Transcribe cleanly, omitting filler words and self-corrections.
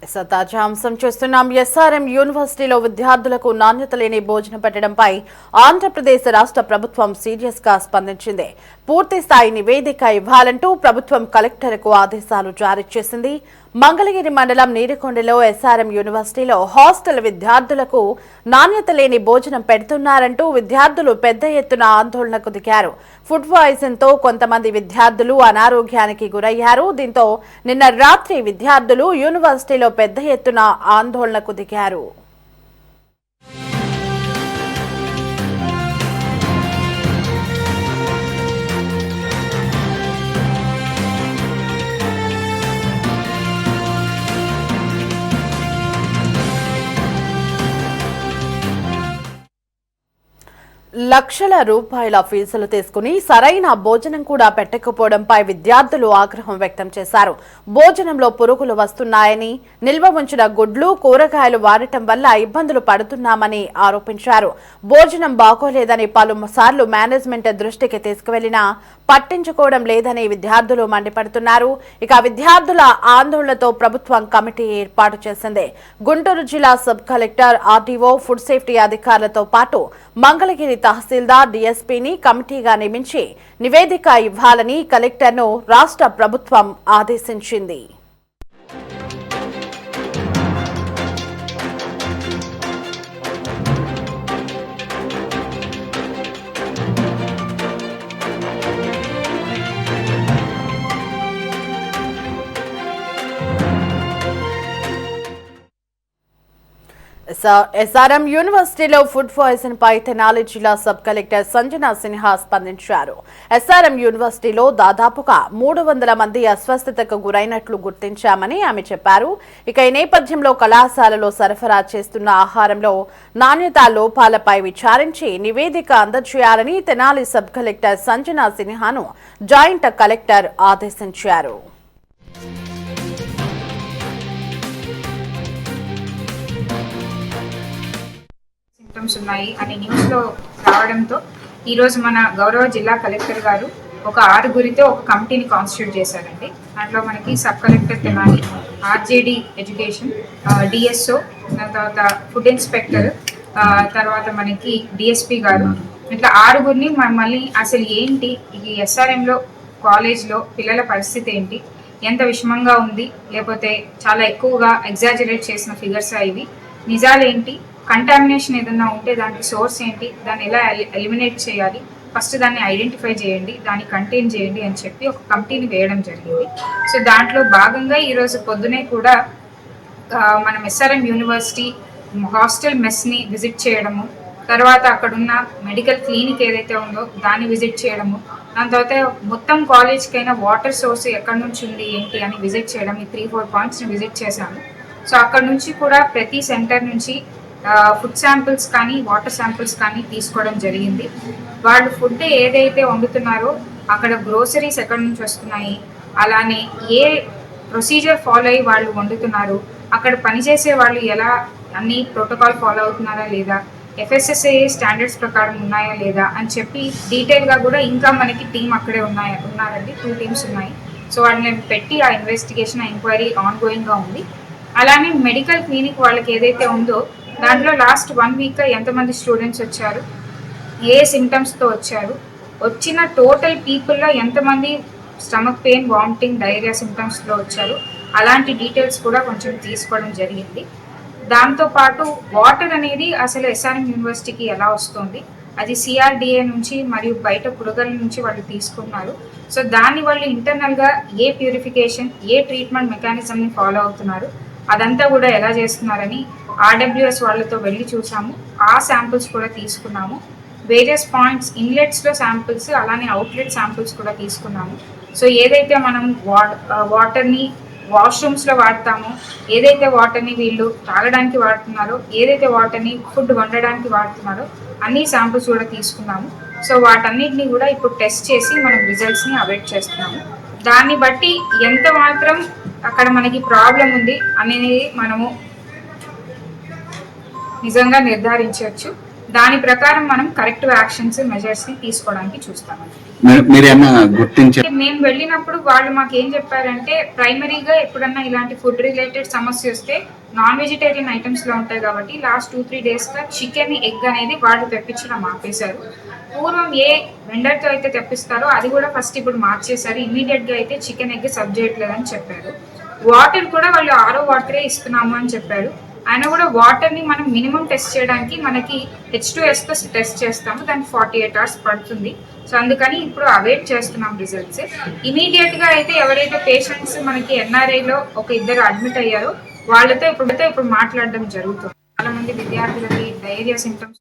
తాజా అంశం చూస్తున్నాం. ఎస్ఆర్ఎం యూనివర్సిటీలో విద్యార్థులకు నాణ్యత లేని భోజనం పెట్టడంపై ఆంధ్రప్రదేశ్ రాష్ట్ర ప్రభుత్వం సీరియస్ గా స్పందించింది. పూర్తి స్థాయి నివేదిక ఇవ్వాలంటూ ప్రభుత్వం కలెక్టర్కు ఆదేశాలు జారీ చేసింది. మంగళగిరి మండలం నీరుకొండలో ఎస్ఆర్ఎం యూనివర్సిటీలో హాస్టల్ విద్యార్థులకు నాణ్యత లేని భోజనం పెడుతున్నారంటూ విద్యార్థులు పెద్ద ఎత్తున ఆందోళనకు దిగారు. ఫుడ్ పాయిజన్ తో కొంతమంది విద్యార్థులు అనారోగ్యానికి గురయ్యారు. దీంతో నిన్న రాత్రి విద్యార్థులు యూనివర్సిటీలో పెద్ద ఎత్తున ఆందోళనకు దిగారు. లక్షల రూపాయల ఫీజులు తీసుకుని సరైన భోజనం కూడా పెట్టకపోవడంపై విద్యార్థులు ఆగ్రహం వ్యక్తం చేశారు. భోజనంలో పురుగులు వస్తున్నాయని, నిల్వ ఉంచిన గుడ్లు, కూరగాయలు వాడటం వల్ల ఇబ్బందులు పడుతున్నామని ఆరోపించారు. భోజనం బాగోలేదని పలుసార్లు మేనేజ్మెంట్ దృష్టికి తీసుకువెళ్లినా పట్టించుకోవడం లేదని విద్యార్థులు మండిపడుతున్నారు. ఇక విద్యార్థుల ఆందోళనతో ప్రభుత్వం కమిటీ ఏర్పాటు చేసింది. గుంటూరు జిల్లా sub collector, RTO, food safety అధికారులతో పాటు మంగళగిరి తహసీల్దార్, డీఎస్పీని కమిటీగా నియమించి నివేదిక ఇవ్వాలని కలెక్టర్ను రాష్ట్ర ప్రభుత్వం ఆదేశించింది. ఎస్ఆర్ఎం యూనివర్సిటీలో ఫుడ్ పాయిజన్ పై తెనాలి జిల్లా సబ్ కలెక్టర్ సంజన సిన్హా స్పందించారు. ఎస్ఆర్ఎం యూనివర్సిటీలో దాదాపుగా 300 మంది అస్వస్థతకు గురైనట్లు గుర్తించామని ఆమె చెప్పారు. ఇక ఈ నేపథ్యంలో కళాశాలలో సరఫరా చేస్తున్న ఆహారంలో నాణ్యతా లోపాలపై విచారించి నివేదిక అందజేయాలని తెనాలి సబ్ కలెక్టర్ సంజన సిన్హాను జాయింట్ కలెక్టర్ ఆదేశించారు. ఉన్నాయి అనే న్యూస్లో రావడంతో ఈరోజు మన గౌరవ జిల్లా కలెక్టర్ గారు ఒక 6గురితో ఒక కమిటీని కాన్స్టిట్యూట్ చేశారండి. దాంట్లో మనకి sub collector Tenali, RJD education, DSO, తర్వాత ఫుడ్ ఇన్స్పెక్టర్, తర్వాత మనకి డిఎస్పీ గారు, ఇట్లా 6గురిని మళ్ళీ అసలు ఏంటి ఈ ఎస్ఆర్ఎంలో కాలేజ్లో పిల్లల పరిస్థితి ఏంటి, ఎంత విషమంగా ఉంది, లేకపోతే చాలా ఎక్కువగా ఎగ్జాజరేట్ చేసిన ఫిగర్స్ ఇవి, నిజాలేంటి, కంటామినేషన్ ఏదన్నా ఉంటే దానికి సోర్స్ ఏంటి, దాన్ని ఎలా ఎలిమినేట్ చేయాలి, ఫస్ట్ దాన్ని ఐడెంటిఫై చేయండి, దాన్ని కంటైన్ చేయండి అని చెప్పి ఒక కమిటీని వేయడం జరిగింది. సో దాంట్లో భాగంగా ఈరోజు పొద్దునే కూడా మనం ఎస్ఆర్ఎం యూనివర్సిటీ హాస్టల్ మెస్ని విజిట్ చేయడము, తర్వాత అక్కడున్న మెడికల్ క్లినిక్ ఏదైతే ఉందో దాన్ని విజిట్ చేయడము, దాని తర్వాత మొత్తం కాలేజ్కైనా వాటర్ సోర్స్ ఎక్కడి నుంచి ఉంది ఏంటి అని విజిట్ చేయడం, ఈ 3-4 పాయింట్స్ని విజిట్ చేశాము. సో అక్కడ నుంచి కూడా ప్రతి సెంటర్ నుంచి ఫుడ్ శాంపిల్స్ కానీ వాటర్ శాంపిల్స్ కానీ తీసుకోవడం జరిగింది. వాళ్ళు ఫుడ్ ఏదైతే వండుతున్నారో అక్కడ గ్రోసరీస్ ఎక్కడి నుంచి వస్తున్నాయి, అలానే ఏ ప్రొసీజర్ ఫాలో అయ్యి వాళ్ళు వండుతున్నారు, అక్కడ పనిచేసే వాళ్ళు ఎలా అన్ని ప్రోటోకాల్ ఫాలో అవుతున్నారా లేదా, ఎఫ్ఎస్ఎస్ఏ స్టాండర్డ్స్ ప్రకారం ఉన్నాయా లేదా అని చెప్పి డీటెయిల్గా కూడా ఇంకా మనకి టీం అక్కడే ఉన్నారండి. 2 టీమ్స్ ఉన్నాయి. సో వాళ్ళని పెట్టి ఆ ఇన్వెస్టిగేషన్, ఆ ఎంక్వైరీ ఆన్గోయింగ్గా ఉంది. అలానే మెడికల్ క్లినిక్ వాళ్ళకి ఏదైతే ఉందో దాంట్లో లాస్ట్ 1 వీక్ ఎంతమంది స్టూడెంట్స్ వచ్చారు, ఏ సిమ్టమ్స్తో వచ్చారు, వచ్చిన టోటల్ పీపుల్లో ఎంతమంది స్టమక్ పెయిన్, వామిటింగ్, డైరియా సిమ్టమ్స్లో వచ్చారు, అలాంటి డీటెయిల్స్ కూడా కొంచెం తీసుకోవడం జరిగింది. దాంతోపాటు వాటర్ అనేది అసలు ఎస్ఆర్ఎం యూనివర్సిటీకి ఎలా వస్తుంది, అది సిఆర్డిఏ నుంచి మరియు బయట పుడగల నుంచి వాళ్ళు తీసుకున్నారు. సో దాన్ని వాళ్ళు ఇంటర్నల్గా ఏ ప్యూరిఫికేషన్, ఏ ట్రీట్మెంట్ మెకానిజంని ఫాలో అవుతున్నారు, అదంతా కూడా ఎలా చేస్తున్నారని ఆర్డబ్ల్యూఎస్ వాళ్ళతో వెళ్ళి చూసాము. ఆ శాంపిల్స్ కూడా తీసుకున్నాము. వేరియస్ పాయింట్స్, ఇన్లెట్స్లో శాంపిల్స్, అలానే అవుట్లెట్ శాంపిల్స్ కూడా తీసుకున్నాము. సో ఏదైతే మనం వాటర్ని వాష్రూమ్స్లో వాడతామో, ఏదైతే వాటర్ని వీళ్ళు తాగడానికి వాడుతున్నారో, ఏదైతే వాటర్ని ఫుడ్ వండడానికి వాడుతున్నారో అన్ని శాంపిల్స్ కూడా తీసుకున్నాము. సో వాటన్నిటిని కూడా ఇప్పుడు టెస్ట్ చేసి మనం రిజల్ట్స్ని అవైట్ చేస్తున్నాము. దాన్ని బట్టి ఎంత మాత్రం అక్కడ మనకి ప్రాబ్లం ఉంది అనేది మనము నిజంగా నిర్ధారించవచ్చు. దాని ప్రకారం మనం కరెక్టివ్ యాక్షన్స్ మెజర్స్ ని తీసుకోవడానికి చూస్తామండి. మీరేమన్నా గుర్తించారు? మేము వెళ్ళినప్పుడు వాళ్ళు మాకు ఏం చెప్పారంటే, ప్రైమరీగా ఎప్పుడన్నా ఇలాంటి ఫుడ్ రిలేటెడ్ సమస్య వస్తే నాన్ వెజిటేరియన్ ఐటమ్స్ లో ఉంటాయి కాబట్టి లాస్ట్ 2-3 days గా చికెన్, ఎగ్ అనేది వాళ్ళు తెప్పించడం ఆపేశారు. పూర్వం ఏ వెండర్ తో అయితే తెప్పిస్తారో అది కూడా ఫస్ట్ ఇప్పుడు మార్చేశారు. ఇమీడియట్ గా అయితే చికెన్, ఎగ్ సర్వ్ చేయట్లేదని చెప్పారు. వాటర్ కూడా వాళ్ళు RO వాటరే ఇస్తున్నాము అని చెప్పారు. అయినా కూడా వాటర్ ని మనం మినిమం టెస్ట్ చేయడానికి మనకి H2S తో టెస్ట్ చేస్తాము, దానికి 48 hours పడుతుంది. సో అందుకని ఇప్పుడు అవైట్ చేస్తున్నాం రిజల్ట్స్. ఇమీడియట్ గా అయితే ఎవరైతే పేషెంట్స్ మనకి NRI లో ఒక 2 అడ్మిట్ అయ్యారో వాళ్ళతో ఇప్పుడు మాట్లాడడం జరుగుతుంది. చాలా మంది విద్యార్థులకి డయేరియా సింటమ్స్